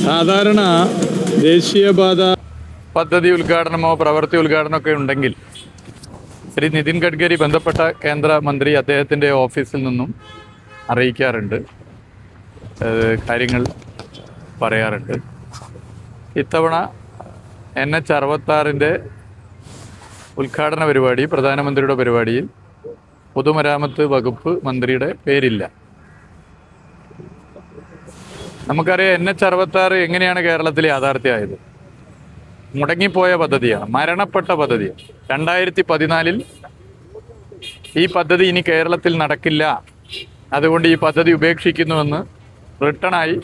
സാധാരണ ദേശീയപാത പദ്ധതി ഉദ്ഘാടനമോ പ്രവൃത്തി ഉദ്ഘാടനമൊക്കെ ഉണ്ടെങ്കിൽ ശ്രീ നിതിൻ ഗഡ്കരി ബന്ധപ്പെട്ട കേന്ദ്രമന്ത്രി അദ്ദേഹത്തിൻ്റെ ഓഫീസിൽ നിന്നും അറിയിക്കാറുണ്ട്, കാര്യങ്ങൾ പറയാറുണ്ട്. ഇത്തവണ NH-66 ഉദ്ഘാടന പരിപാടി, പ്രധാനമന്ത്രിയുടെ പരിപാടിയിൽ പൊതുമരാമത്ത് വകുപ്പ് മന്ത്രിയുടെ പേരില്ല. നമുക്കറിയാം NH-66 എങ്ങനെയാണ് കേരളത്തിൽ യാഥാർത്ഥ്യമായത്. മുടങ്ങിപ്പോയ പദ്ധതിയാണ്, മരണപ്പെട്ട പദ്ധതിയാണ്. 2014 ഈ പദ്ധതി ഇനി കേരളത്തിൽ നടക്കില്ല, അതുകൊണ്ട് ഈ പദ്ധതി ഉപേക്ഷിക്കുന്നുവെന്ന് റിട്ടേണായി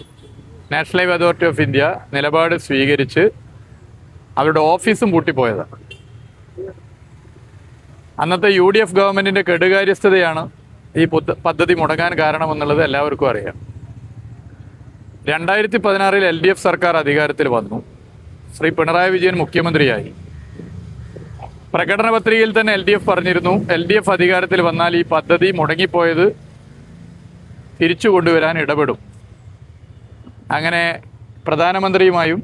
National Highway Authority of India നിലപാട് സ്വീകരിച്ച് അവരുടെ ഓഫീസും പൂട്ടിപ്പോയതാണ്. അന്നത്തെ UDF ഗവൺമെൻറ്റിൻ്റെ കെടുകാര്യസ്ഥതയാണ് ഈ പദ്ധതി മുടങ്ങാൻ കാരണമെന്നുള്ളത് എല്ലാവർക്കും അറിയാം. 2016 LDF സർക്കാർ അധികാരത്തിൽ വന്നു. ശ്രീ പിണറായി വിജയൻ മുഖ്യമന്ത്രിയായി. പ്രകടന പത്രികയിൽ തന്നെ LDF പറഞ്ഞിരുന്നു, LDF അധികാരത്തിൽ വന്നാൽ ഈ പദ്ധതി മുടങ്ങിപ്പോയത് തിരിച്ചു കൊണ്ടുവരാൻ ഇടപെടും. അങ്ങനെ പ്രധാനമന്ത്രിയുമായും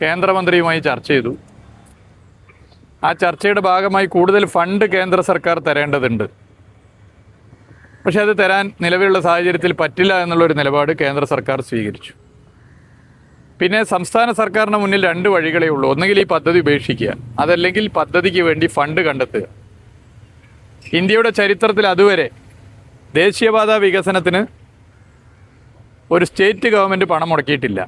കേന്ദ്രമന്ത്രിയുമായി ചർച്ച ചെയ്തു. ആ ചർച്ചയുടെ ഭാഗമായി കൂടുതൽ ഫണ്ട് കേന്ദ്ര സർക്കാർ തരേണ്ടതുണ്ട്, പക്ഷെ അത് തരാൻ നിലവിലുള്ള സാഹചര്യത്തിൽ പറ്റില്ല എന്നുള്ളൊരു നിലപാട് കേന്ദ്ര സർക്കാർ സ്വീകരിച്ചു. പിന്നെ സംസ്ഥാന സർക്കാരിന് മുന്നിൽ 2 വഴികളേ ഉള്ളൂ. ഒന്നുകിൽ ഈ പദ്ധതി ഉപേക്ഷിക്കുക, അതല്ലെങ്കിൽ പദ്ധതിക്ക് വേണ്ടി ഫണ്ട് കണ്ടെത്തുക. ഇന്ത്യയുടെ ചരിത്രത്തിൽ അതുവരെ ദേശീയപാത വികസനത്തിന് ഒരു സ്റ്റേറ്റ് ഗവൺമെൻറ് പണം മുടക്കിയിട്ടില്ല.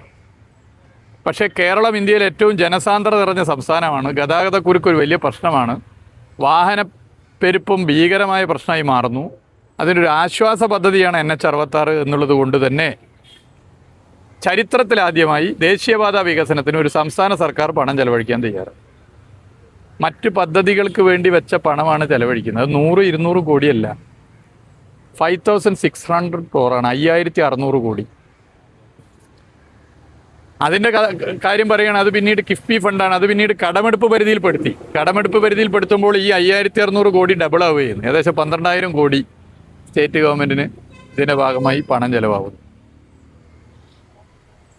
പക്ഷേ കേരളം ഇന്ത്യയിൽ ഏറ്റവും ജനസാന്ദ്രത നിറഞ്ഞ സംസ്ഥാനമാണ്. ഗതാഗതക്കുരുക്കൊരു വലിയ പ്രശ്നമാണ്. വാഹനപ്പെരുപ്പം ഭീകരമായ പ്രശ്നമായി മാറുന്നു. അതിനൊരു ആശ്വാസ പദ്ധതിയാണ് NH-66 എന്നുള്ളത് കൊണ്ട് തന്നെ ചരിത്രത്തിലാദ്യമായി ദേശീയപാത വികസനത്തിന് ഒരു സംസ്ഥാന സർക്കാർ പണം ചെലവഴിക്കാൻ തയ്യാറ്. മറ്റ് പദ്ധതികൾക്ക് വേണ്ടി വെച്ച പണമാണ് ചെലവഴിക്കുന്നത്. 100-200 കോടിയല്ല, 5600 crore, 5600 കോടി. അതിൻ്റെ കാര്യം പറയുകയാണ്, അത് പിന്നീട് കിഫ്ബി ഫണ്ടാണ്. അത് പിന്നീട് കടമെടുപ്പ് പരിധിയിൽപ്പെടുത്തി. കടമെടുപ്പ് പരിധിയിൽപ്പെടുത്തുമ്പോൾ ഈ 5600 കോടി ഡബിൾ ആവുകയും ഏകദേശം 12000 കോടി സ്റ്റേറ്റ് ഗവൺമെൻറ്റിന് ഇതിൻ്റെ ഭാഗമായി പണം ചെലവാകുന്നു.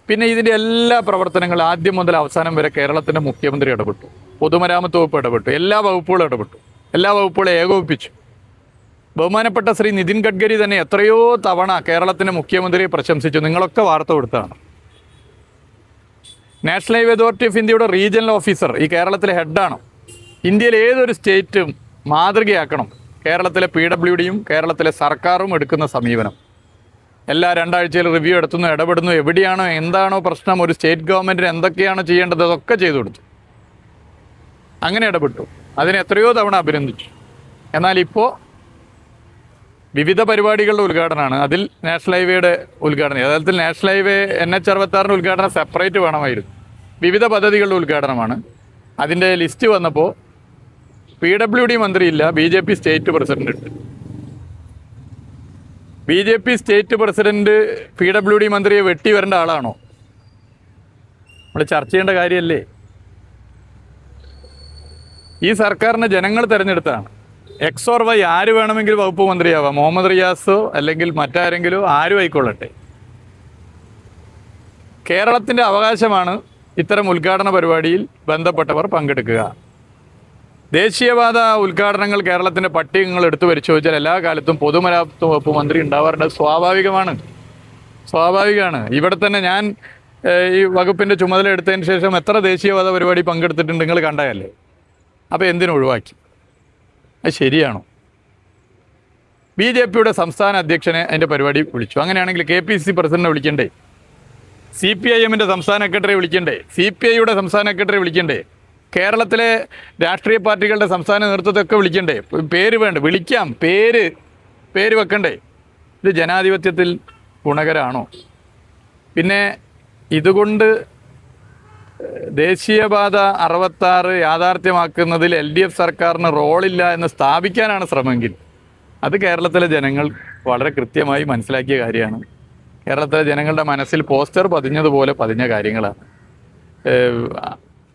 പിന്നെ ഇതിൻ്റെ എല്ലാ പ്രവർത്തനങ്ങളും ആദ്യം മുതൽ അവസാനം വരെ കേരളത്തിൻ്റെ മുഖ്യമന്ത്രി ഇടപെട്ടു, പൊതുമരാമത്ത് വകുപ്പ് ഇടപെട്ടു, എല്ലാ വകുപ്പുകളും ഇടപെട്ടു, എല്ലാ വകുപ്പുകളും ഏകോപിപ്പിച്ചു. ബഹുമാനപ്പെട്ട ശ്രീ നിതിൻ ഗഡ്കരി തന്നെ എത്രയോ തവണ കേരളത്തിൻ്റെ മുഖ്യമന്ത്രിയെ പ്രശംസിച്ചു. നിങ്ങളൊക്കെ വാർത്ത കൊടുത്തതാണ്. നാഷണൽ ഹൈവേ അതോറിറ്റി ഓഫ് ഇന്ത്യയുടെ റീജിയണൽ ഓഫീസർ ഈ കേരളത്തിലെ ഹെഡാണ്. ഇന്ത്യയിലെ ഏതൊരു സ്റ്റേറ്റും മാതൃകയാക്കണം കേരളത്തിലെ PWDയും കേരളത്തിലെ സർക്കാരും എടുക്കുന്ന സമീപനം. എല്ലാ 2 ആഴ്ചയിൽ റിവ്യൂ എടുത്തുന്നു, ഇടപെടുന്നു. എവിടെയാണോ എന്താണോ പ്രശ്നം, ഒരു സ്റ്റേറ്റ് ഗവൺമെൻറ്റിന് എന്തൊക്കെയാണ് ചെയ്യേണ്ടത് അതൊക്കെ ചെയ്തു കൊടുത്തു. അങ്ങനെ ഇടപെട്ടു. അതിനെ എത്രയോ തവണ അഭിനന്ദിച്ചു. എന്നാൽ ഇപ്പോൾ വിവിധ പരിപാടികളുടെ ഉദ്ഘാടനമാണ്. അതിൽ നാഷണൽ ഹൈവേയുടെ ഉദ്ഘാടനം, യഥാർത്ഥത്തിൽ നാഷണൽ ഹൈവേ NH-66 ഉദ്ഘാടനം സെപ്പറേറ്റ് വേണമായിരുന്നു. വിവിധ പദ്ധതികളുടെ ഉദ്ഘാടനമാണ്. അതിൻ്റെ ലിസ്റ്റ് വന്നപ്പോൾ PWD മന്ത്രിയില്ല, BJP സ്റ്റേറ്റ് പ്രസിഡന്റ് ഉണ്ട്. BJP സ്റ്റേറ്റ് പ്രസിഡന്റ് PWD മന്ത്രിയെ വെട്ടി വരേണ്ട ആളാണോ? നമ്മൾ ചർച്ച ചെയ്യേണ്ട കാര്യമല്ലേ? ഈ സർക്കാരിനെ ജനങ്ങൾ തിരഞ്ഞെടുത്താണ്. X or Y ആര് വേണമെങ്കിലും വകുപ്പ് മന്ത്രിയാവാം. മുഹമ്മദ് റിയാസോ അല്ലെങ്കിൽ മറ്റാരെങ്കിലും ആരും ആയിക്കൊള്ളട്ടെ. കേരളത്തിൻ്റെ അവകാശമാണ് ഇത്തരം ഉദ്ഘാടന പരിപാടിയിൽ ബന്ധപ്പെട്ടവർ പങ്കെടുക്കുക. ദേശീയപാത ഉദ്ഘാടനങ്ങൾ കേരളത്തിൻ്റെ പട്ടികകൾ എടുത്തു പരിശോധിച്ചാൽ എല്ലാ കാലത്തും പൊതുമരാമത്ത് വകുപ്പ് മന്ത്രി ഉണ്ടാവാറുണ്ട്. സ്വാഭാവികമാണ്. ഇവിടെ തന്നെ ഞാൻ ഈ വകുപ്പിൻ്റെ ചുമതല എടുത്തതിന് ശേഷം എത്ര ദേശീയപാത പരിപാടി പങ്കെടുത്തിട്ടുണ്ട് നിങ്ങൾ കണ്ടായല്ലേ? അപ്പോൾ എന്തിനു ഒഴിവാക്കി? അത് ശരിയാണോ? BJPയുടെ സംസ്ഥാന അധ്യക്ഷനെ അതിൻ്റെ പരിപാടി വിളിച്ചു. അങ്ങനെയാണെങ്കിൽ KPCC പ്രസിഡന്റിനെ വിളിക്കണ്ടേ? CPIMൻ്റെ സംസ്ഥാന സെക്രട്ടറി വിളിക്കണ്ടേ? CPIയുടെ സംസ്ഥാന സെക്രട്ടറി വിളിക്കണ്ടേ? കേരളത്തിലെ രാഷ്ട്രീയ പാർട്ടികളുടെ സംസ്ഥാന നേതൃത്വത്തെയൊക്കെ വിളിക്കണ്ടേ? പേര് വേണ്ട, വിളിക്കാം, പേര് വെക്കണ്ടേ? ഇത് ജനാധിപത്യത്തിൽ ഗുണകരമാണോ? പിന്നെ ഇതുകൊണ്ട് ദേശീയപാത 66 യാഥാർത്ഥ്യമാക്കുന്നതിൽ LDF സർക്കാരിന് റോളില്ല എന്ന് സ്ഥാപിക്കാനാണ് ശ്രമമെങ്കിൽ അത് കേരളത്തിലെ ജനങ്ങൾ വളരെ കൃത്യമായി മനസ്സിലാക്കിയ കാര്യമാണ്. കേരളത്തിലെ ജനങ്ങളുടെ മനസ്സിൽ പോസ്റ്റർ പതിഞ്ഞതുപോലെ പതിഞ്ഞ കാര്യങ്ങളാണ്.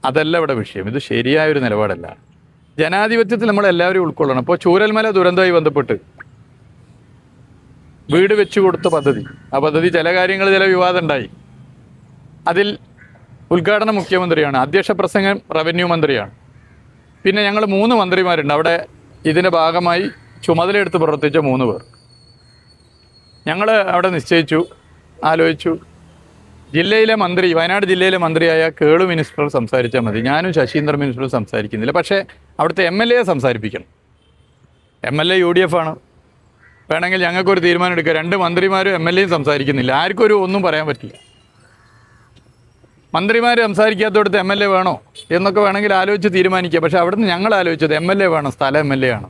അതല്ല ഇവിടെ വിഷയം. ഇത് ശരിയായൊരു നിലപാടല്ല. ജനാധിപത്യത്തിൽ നമ്മളെല്ലാവരും ഉൾക്കൊള്ളണം. ഇപ്പോൾ ചൂരൽമല ദുരന്തവുമായി ബന്ധപ്പെട്ട് വീട് വെച്ചു കൊടുത്ത പദ്ധതി, ആ പദ്ധതി ചില കാര്യങ്ങൾ ചില വിവാദം ഉണ്ടായി. അതിൽ ഉദ്ഘാടനം മുഖ്യമന്ത്രിയാണ്, അധ്യക്ഷ പ്രസംഗം റവന്യൂ മന്ത്രിയാണ്. പിന്നെ ഞങ്ങൾ 3 മന്ത്രിമാരുണ്ട് അവിടെ. ഇതിൻ്റെ ഭാഗമായി ചുമതലയെടുത്ത് പ്രവർത്തിച്ച 3 പേർ. ഞങ്ങൾ അവിടെ നിശ്ചയിച്ചു, ആലോചിച്ചു, ജില്ലയിലെ മന്ത്രി, വയനാട് ജില്ലയിലെ മന്ത്രിയായ കേളു മിനിസ്റ്റർ സംസാരിച്ചാൽ മതി, ഞാനും ശശീന്ദ്രൻ മിനിസ്റ്ററും സംസാരിക്കുന്നില്ല. പക്ഷേ അവിടുത്തെ MLA സംസാരിപ്പിക്കണം. MLA UDF ആണ്. വേണമെങ്കിൽ ഞങ്ങൾക്കൊരു തീരുമാനം എടുക്കുക, 2 മന്ത്രിമാരും MLAയും സംസാരിക്കുന്നില്ല, ആർക്കും ഒന്നും പറയാൻ പറ്റില്ല. മന്ത്രിമാർ സംസാരിക്കാത്തടുത്ത് MLA വേണോ എന്നൊക്കെ വേണമെങ്കിൽ ആലോചിച്ച് തീരുമാനിക്കുക. പക്ഷേ അവിടുന്ന് ഞങ്ങൾ ആലോചിച്ചത് MLA വേണം, സ്ഥല MLA ആണ്.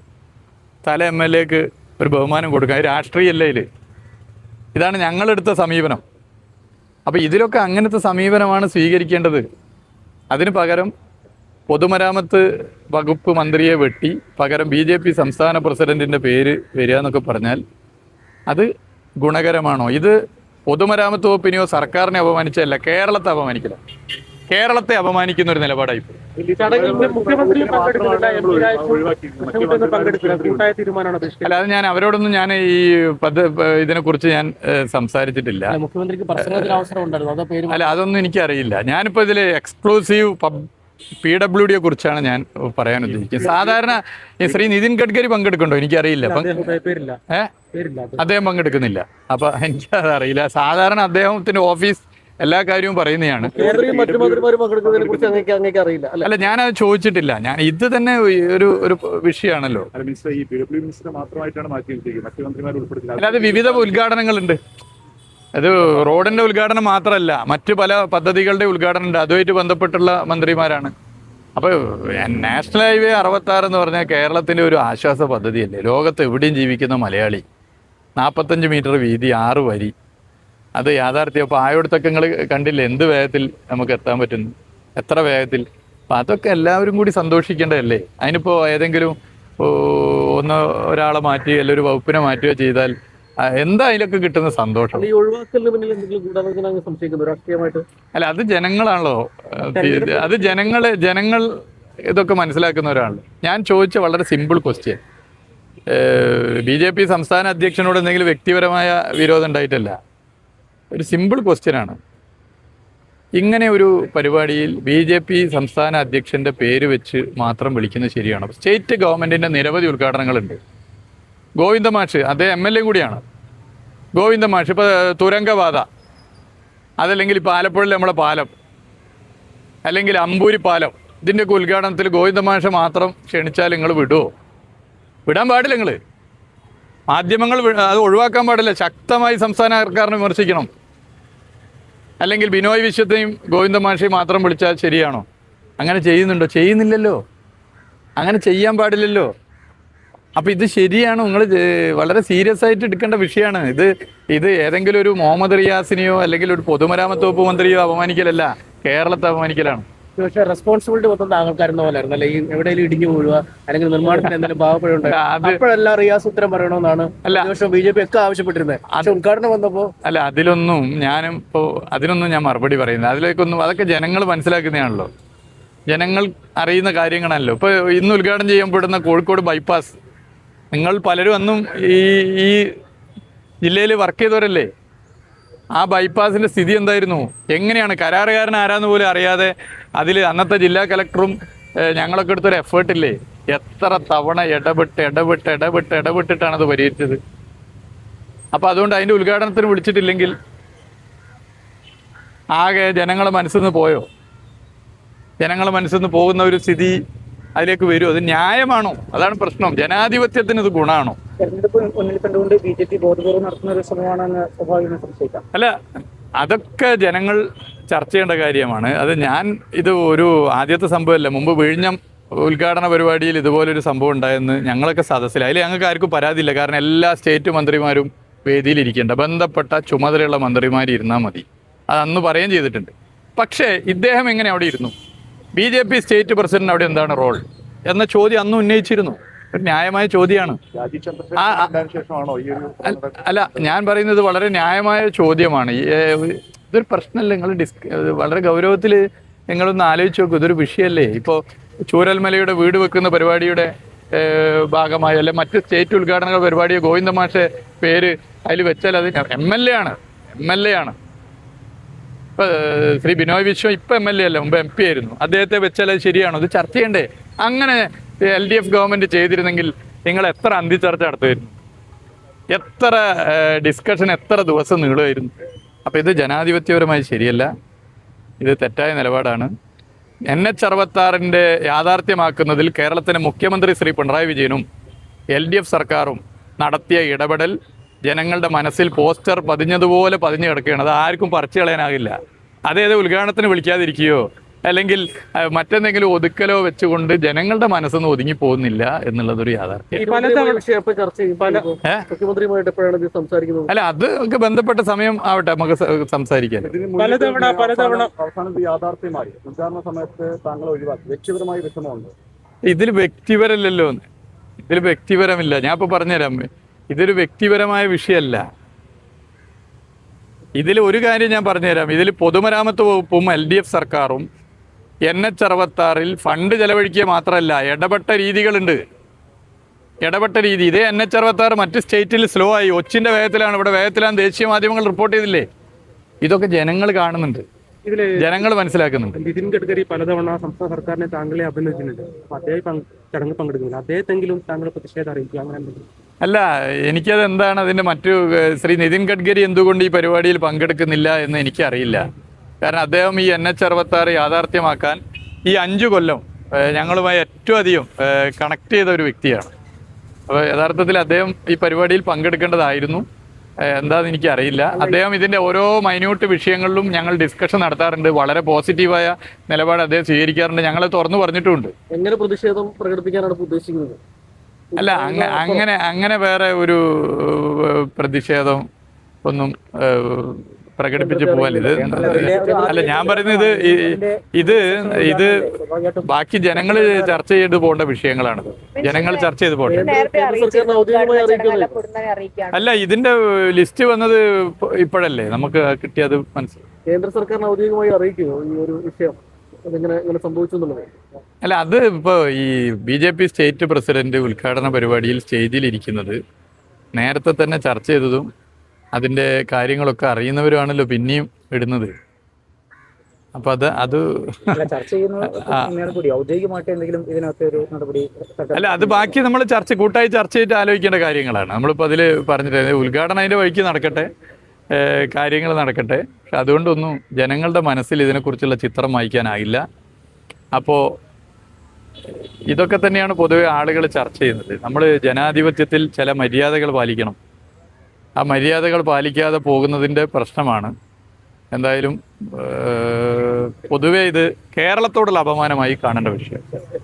സ്ഥല MLAക്ക് ഒരു ബഹുമാനം കൊടുക്കുക, രാഷ്ട്രീയമല്ല ഇതിൽ. ഇതാണ് ഞങ്ങളെടുത്ത സമീപനം. അപ്പോൾ ഇതിലൊക്കെ അങ്ങനത്തെ സമീപനമാണ് സ്വീകരിക്കേണ്ടത്. അതിന് പകരം പൊതുമരാമത്ത് വകുപ്പ് മന്ത്രിയെ വെട്ടി പകരം BJP സംസ്ഥാന പ്രസിഡന്റിൻ്റെ പേര് വരിക എന്നൊക്കെ പറഞ്ഞാൽ അത് ഗുണകരമാണോ? ഇത് പൊതുമരാമത്ത് വകുപ്പിനെയോ സർക്കാരിനെ അപമാനിച്ചല്ല, കേരളത്തെ അപമാനിക്കില്ല. കേരളത്തെ അപമാനിക്കുന്ന ഒരു നിലപാടായി. അല്ല, അത് ഞാൻ അവരോടൊന്നും ഞാൻ ഈ ഇതിനെക്കുറിച്ച് ഞാൻ സംസാരിച്ചിട്ടില്ല. അല്ല, അതൊന്നും എനിക്കറിയില്ല. ഞാനിപ്പോൾ ഇതിൽ എക്സ്ക്ലൂസീവ് PWDയെ കുറിച്ചാണ് ഞാൻ പറയാൻ ഉദ്ദേശിക്കുന്നത്. സാധാരണ ഈ ശ്രീ നിതിൻ ഗഡ്കരി പങ്കെടുക്കണ്ടോ എനിക്കറിയില്ല. അദ്ദേഹം പങ്കെടുക്കുന്നില്ല. അപ്പൊ എനിക്കത് അറിയില്ല. സാധാരണ അദ്ദേഹത്തിന്റെ ഓഫീസ് എല്ലാ കാര്യവും പറയുന്നതാണ്. അല്ല, ഞാനത് ചോദിച്ചിട്ടില്ല. ഞാൻ ഇത് തന്നെ ഒരു വിഷയമാണല്ലോ. അല്ലാതെ വിവിധ ഉദ്ഘാടനങ്ങളുണ്ട്. അത് റോഡിന്റെ ഉദ്ഘാടനം മാത്രമല്ല, മറ്റു പല പദ്ധതികളുടെ ഉദ്ഘാടനം ഉണ്ട്. അതുമായിട്ട് ബന്ധപ്പെട്ടുള്ള മന്ത്രിമാരാണ്. അപ്പോൾ നാഷണൽ ഹൈവേ 66 എന്ന് പറഞ്ഞാൽ കേരളത്തിൻ്റെ ഒരു ആശ്വാസ പദ്ധതിയല്ലേ. ലോകത്ത് എവിടെയും ജീവിക്കുന്ന മലയാളി, 45 മീറ്റർ വീതി, 6 വരി, അത് യാഥാർത്ഥ്യം. അപ്പോൾ ആയോടത്തൊക്കെ നിങ്ങൾ കണ്ടില്ലേ എന്ത് വേഗത്തിൽ നമുക്ക് എത്താൻ പറ്റുന്നു, എത്ര വേഗത്തിൽ. അപ്പം അതൊക്കെ എല്ലാവരും കൂടി സന്തോഷിക്കേണ്ടതല്ലേ. അതിനിപ്പോൾ ഏതെങ്കിലും ഒരാളെ മാറ്റി അല്ലെങ്കിൽ ഒരു വകുപ്പിനെ മാറ്റുകയോ ചെയ്താൽ എന്താ അതിലൊക്കെ കിട്ടുന്ന സന്തോഷം? അല്ല, അത് ജനങ്ങളാണല്ലോ. അത് ജനങ്ങൾ ഇതൊക്കെ മനസ്സിലാക്കുന്നവരാണല്ലോ. ഞാൻ ചോദിച്ച വളരെ സിമ്പിൾ ക്വസ്റ്റ്യൻ. BJP സംസ്ഥാന അധ്യക്ഷനോട് എന്തെങ്കിലും വ്യക്തിപരമായ വിരോധം ഉണ്ടായിട്ടല്ല, ഒരു സിമ്പിൾ ക്വസ്റ്റ്യനാണ്. ഇങ്ങനെ ഒരു പരിപാടിയിൽ BJP സംസ്ഥാന അധ്യക്ഷൻ്റെ പേര് വെച്ച് മാത്രം വിളിക്കുന്നത് ശരിയാണോ? സ്റ്റേറ്റ് ഗവൺമെൻറ്റിൻ്റെ നിരവധി ഉദ്ഘാടനങ്ങളുണ്ട്. ഗോവിന്ദ മാഷ്, അദ്ദേഹം MLA കൂടിയാണ്. ഗോവിന്ദ മാഷ്, ഇപ്പോൾ തുരങ്കപാത, അതല്ലെങ്കിൽ ഇപ്പോൾ ആലപ്പുഴയിൽ നമ്മളെ പാലം, അല്ലെങ്കിൽ അമ്പൂരി പാലം, ഇതിൻ്റെയൊക്കെ ഉദ്ഘാടനത്തിൽ ഗോവിന്ദ മാഷ മാത്രം ക്ഷണിച്ചാൽ നിങ്ങൾ വിടുമോ? വിടാൻ പാടില്ല. നിങ്ങൾ മാധ്യമങ്ങൾ അത് ഒഴിവാക്കാൻ പാടില്ല. ശക്തമായി സംസ്ഥാന സർക്കാരിനെ വിമർശിക്കണം. അല്ലെങ്കിൽ ബിനോയ് വിശ്വത്തെയും ഗോവിന്ദ മാഷയും മാത്രം വിളിച്ചാൽ ശരിയാണോ? അങ്ങനെ ചെയ്യുന്നുണ്ടോ? ചെയ്യുന്നില്ലല്ലോ. അങ്ങനെ ചെയ്യാൻ പാടില്ലല്ലോ. അപ്പോൾ ഇത് ശരിയാണ്. നിങ്ങൾ വളരെ സീരിയസ് ആയിട്ട് എടുക്കേണ്ട വിഷയമാണ് ഇത്. ഏതെങ്കിലും ഒരു മുഹമ്മദ് റിയാസിനെയോ അല്ലെങ്കിൽ ഒരു പൊതുമരാമത്ത് വകുപ്പ് മന്ത്രിയോ അപമാനിക്കലല്ല, കേരളത്തെ അപമാനിക്കലാണ്. പക്ഷേ റെസ്പോൺസിബിലിറ്റി മൊത്തം താങ്കൾക്കാരുന്ന പോലായിരുന്നു അല്ലെ? ഈ എവിടെയെങ്കിലും ഇടിഞ്ഞു വീഴുക അല്ലെങ്കിൽ നിർമ്മാണത്തിന് എന്തെങ്കിലും പാവപ്പെടുണ്ടായി അപ്പോഴെല്ലാം റിയാസ് ഉത്തരം പറയണമെന്നാണ് BJP ഒക്കെ ആവശ്യപ്പെട്ടിരുന്നത്. പക്ഷെ ഉദ്ഘാടനം വന്നപ്പോൾ അല്ല, അതിനൊന്നും ഞാൻ മറുപടി പറയുന്നത്. അതൊക്കെ ജനങ്ങൾ മനസ്സിലാക്കുന്നതാണല്ലോ. ജനങ്ങൾ അറിയുന്ന കാര്യങ്ങളാണല്ലോ. ഇപ്പോൾ ഇന്ന് ഉദ്ഘാടനം ചെയ്യപ്പെടുന്ന കോഴിക്കോട് ബൈപ്പാസ്, നിങ്ങൾ പലരും അന്നും ഈ ജില്ലയിൽ വർക്ക് ചെയ്തവരല്ലേ. ആ ബൈപ്പാസിൻ്റെ സ്ഥിതി എന്തായിരുന്നു? എങ്ങനെയാണ്? കരാറുകാരൻ ആരാന്ന് പോലും അറിയാതെ അതിൽ അന്നത്തെ ജില്ലാ കലക്ടറും ഞങ്ങളൊക്കെ എടുത്തൊരു എഫേർട്ടില്ലേ. എത്ര തവണ ഇടപെട്ടിട്ടാണ് അത് പരിഹരിച്ചത്. അപ്പോൾ അതുകൊണ്ട് അതിൻ്റെ ഉദ്ഘാടനത്തിന് വിളിച്ചിട്ടില്ലെങ്കിൽ ആകെ ജനങ്ങളെ മനസ്സിൽ നിന്ന് പോയോ? ജനങ്ങളെ മനസ്സിൽ നിന്ന് പോകുന്ന ഒരു സ്ഥിതി അതിലേക്ക് വരുമോ? അത് ന്യായമാണോ? അതാണ് പ്രശ്നം. ജനാധിപത്യത്തിന് ഇത് ഗുണമാണോ? അല്ല, അതൊക്കെ ജനങ്ങൾ ചർച്ച ചെയ്യേണ്ട കാര്യമാണ്. ഇത് ഒരു ആദ്യത്തെ സംഭവമല്ല. മുമ്പ് വിഴിഞ്ഞം ഉദ്ഘാടന പരിപാടിയിൽ ഇതുപോലൊരു സംഭവം ഉണ്ടായെന്ന് ഞങ്ങളൊക്കെ സദസ്സിൽ. അതിൽ ഞങ്ങൾക്ക് ആർക്കും പരാതിയില്ല. കാരണം എല്ലാ സ്റ്റേറ്റ് മന്ത്രിമാരും വേദിയിലിരിക്കേണ്ട, ബന്ധപ്പെട്ട ചുമതലയുള്ള മന്ത്രിമാർ ഇരുന്നാൽ മതി. അത് അന്ന് പറയുകയും ചെയ്തിട്ടുണ്ട്. പക്ഷേ ഇദ്ദേഹം എങ്ങനെ അവിടെ ഇരുന്നു? BJP സ്റ്റേറ്റ് പ്രസിഡന്റ് അവിടെ എന്താണ് റോൾ എന്ന ചോദ്യം അന്ന് ഉന്നയിച്ചിരുന്നു. ഒരു ന്യായമായ ചോദ്യമാണ്. അല്ല, ഞാൻ പറയുന്നത് വളരെ ന്യായമായ ചോദ്യമാണ്. ഇതൊരു പ്രശ്നമല്ല. നിങ്ങൾ വളരെ ഗൗരവത്തിൽ നിങ്ങളൊന്ന് ആലോചിച്ച് നോക്കൂ. ഇതൊരു വിഷയമല്ലേ. ഇപ്പോൾ ചൂരൽമലയുടെ വീട് വെക്കുന്ന പരിപാടിയുടെ ഭാഗമായി അല്ലെ മറ്റ് സ്റ്റേറ്റ് ഉദ്ഘാടന പരിപാടിയെ ഗോവിന്ദ മാഷെ പേര് അതിൽ വെച്ചാൽ അത് MLA ആണ്. ഇപ്പം ശ്രീ ബിനോയ് വിശ്വം ഇപ്പം MLA അല്ല, മുമ്പ് MP ആയിരുന്നു. അദ്ദേഹത്തെ വെച്ചാൽ അത് ശരിയാണോ? ഇത് ചർച്ച ചെയ്യണ്ടേ? അങ്ങനെ LDF ഗവൺമെൻറ് ചെയ്തിരുന്നെങ്കിൽ നിങ്ങൾ എത്ര അന്തിച്ചർച്ച നടത്തുമായിരുന്നു, എത്ര ഡിസ്കഷൻ എത്ര ദിവസം നീളുമായിരുന്നു. അപ്പോൾ ഇത് ജനാധിപത്യപരമായി ശരിയല്ല, ഇത് തെറ്റായ നിലപാടാണ്. NH-66 യാഥാർത്ഥ്യമാക്കുന്നതിൽ കേരളത്തിലെ മുഖ്യമന്ത്രി ശ്രീ പിണറായി വിജയനും LDF സർക്കാരും നടത്തിയ ഇടപെടൽ ജനങ്ങളുടെ മനസ്സിൽ പോസ്റ്റർ പതിഞ്ഞതുപോലെ പതിഞ്ഞു കിടക്കുകയാണ്. അത് ആർക്കും പറിച്ചു കളയാനാകില്ല. അതേത് ഉദ്ഘാടനത്തിന് വിളിക്കാതിരിക്കുകയോ അല്ലെങ്കിൽ മറ്റെന്തെങ്കിലും ഒതുക്കലോ വെച്ചുകൊണ്ട് ജനങ്ങളുടെ മനസ്സൊന്നും ഒതുങ്ങി പോകുന്നില്ല എന്നുള്ളതൊരു യാഥാർത്ഥ്യം. അല്ല, അത് ഒക്കെ ബന്ധപ്പെട്ട സമയം ആവട്ടെ, നമുക്ക് സംസാരിക്കാം. യാഥാർത്ഥ്യമായി ഉദ്ഘാടന സമയത്ത് താങ്കൾ ഒഴിവാക്കി, വ്യക്തിപരമായി വിഷമമുണ്ട്. ഇതിൽ വ്യക്തിപരമല്ലല്ലോ, ഇതിൽ വ്യക്തിപരമില്ല. ഞാൻ ഇപ്പോൾ പറഞ്ഞുതരാം, ഇതൊരു വ്യക്തിപരമായ വിഷയമല്ല. ഇതിൽ ഒരു കാര്യം ഞാൻ പറഞ്ഞുതരാം. ഇതിൽ പൊതുമരാമത്ത് വകുപ്പും LDF സർക്കാരും NH-66 ഫണ്ട് ചെലവഴിക്കുക മാത്രമല്ല, ഇടപെട്ട രീതികളുണ്ട്. ഇടപെട്ട രീതി ഇതേ NH-66 മറ്റ് സ്റ്റേറ്റിൽ സ്ലോ ആയി, ഒച്ചിൻ്റെ വേഗത്തിലാണ്, ഇവിടെ വേഗത്തിലാണ് ദേശീയ മാധ്യമങ്ങൾ റിപ്പോർട്ട് ചെയ്തില്ലേ? ഇതൊക്കെ ജനങ്ങൾ കാണുന്നുണ്ട്, ജനങ്ങൾ മനസ്സിലാക്കുന്നുണ്ട്. നിതിൻ ഗഡ്കരി പലതവണ സംസ്ഥാന സർക്കാരിനെ താങ്കളെ അഭിനന്ദിച്ചിട്ടുണ്ട്. അപ്പോൾ അദ്ദേഹം ചടങ്ങിൽ പങ്കെടുക്കുന്നില്ല, അദ്ദേഹത്തെങ്കിലും താങ്കൾ പ്രതിഷേധം അറിയിക്കുക, അങ്ങനെ എന്തെങ്കിലും? അല്ല, എനിക്കത് എന്താണ് അതിൻ്റെ ശ്രീ നിതിൻ ഗഡ്കരി എന്തുകൊണ്ട് ഈ പരിപാടിയിൽ പങ്കെടുക്കുന്നില്ല എന്ന് എനിക്കറിയില്ല. കാരണം അദ്ദേഹം ഈ NH-66 യാഥാർത്ഥ്യമാക്കാൻ ഈ 5 കൊല്ലം ഞങ്ങളുമായി ഏറ്റവും അധികം കണക്ട് ചെയ്ത ഒരു വ്യക്തിയാണ്. അപ്പോൾ യഥാർത്ഥത്തിൽ അദ്ദേഹം ഈ പരിപാടിയിൽ പങ്കെടുക്കേണ്ടതായിരുന്നു. എന്താണെന്ന് എനിക്കറിയില്ല. അദ്ദേഹം ഇതിൻ്റെ ഓരോ മൈന്യൂട്ട് വിഷയങ്ങളിലും ഞങ്ങൾ ഡിസ്കഷൻ നടത്താറുണ്ട്. വളരെ പോസിറ്റീവായ നിലപാട് അദ്ദേഹം സ്വീകരിക്കാറുണ്ട്. ഞങ്ങൾ തുറന്നു പറഞ്ഞിട്ടുമുണ്ട്. എങ്ങനെ പ്രതിഷേധം പ്രകടിപ്പിക്കാനാണ് ഉദ്ദേശിക്കുന്നത്? അല്ല, അങ്ങനെ വേറെ ഒരു പ്രതിഷേധം ഒന്നും പ്രകടിപ്പിച്ച് പോകാൻ ഇത് അല്ല. ഞാൻ പറയുന്നത് ഇത് ബാക്കി ജനങ്ങൾ ചർച്ച ചെയ്ത് പോകേണ്ട വിഷയങ്ങളാണ്. ജനങ്ങൾ ചർച്ച ചെയ്ത് പോകട്ടെ. അല്ല, ഇതിന്റെ ലിസ്റ്റ് വന്നത് ഇപ്പോഴല്ലേ, നമുക്ക് കിട്ടിയത് മനസ്സിലായി. കേന്ദ്ര സർക്കാരിനെ ഔദ്യോഗികമായി അറിയിക്കുമോ ഈ ഒരു വിഷയം? അല്ല, അത് ഇപ്പോൾ ഈ BJP സ്റ്റേറ്റ് പ്രസിഡന്റ് ഉദ്ഘാടന പരിപാടിയിൽ സ്റ്റേജിലിരിക്കുന്നത് നേരത്തെ തന്നെ ചർച്ച ചെയ്തതും അതിൻ്റെ കാര്യങ്ങളൊക്കെ അറിയുന്നവരാണല്ലോ പിന്നെയും ഇടുന്നത്. അപ്പം അത് അല്ല, അത് ബാക്കി നമ്മൾ കൂട്ടായി ചർച്ച ചെയ്തിട്ട് ആലോചിക്കേണ്ട കാര്യങ്ങളാണ്. നമ്മളിപ്പോൾ അതിൽ പറഞ്ഞിട്ട് ഉദ്ഘാടനം അതിൻ്റെ വഴിക്ക് നടക്കട്ടെ, കാര്യങ്ങൾ നടക്കട്ടെ. പക്ഷെ അതുകൊണ്ടൊന്നും ജനങ്ങളുടെ മനസ്സിൽ ഇതിനെക്കുറിച്ചുള്ള ചിത്രം വായിക്കാനാകില്ല. അപ്പോൾ ഇതൊക്കെ തന്നെയാണ് പൊതുവെ ആളുകൾ ചർച്ച ചെയ്യുന്നത്. നമ്മൾ ജനാധിപത്യത്തിൽ ചില മര്യാദകൾ പാലിക്കണം. ആ മര്യാദകൾ പാലിക്കാതെ പോകുന്നതിൻ്റെ പ്രശ്നമാണ്. എന്തായാലും പൊതുവെ ഇത് കേരളത്തോടുള്ള അപമാനമായി കാണേണ്ട വിഷയം.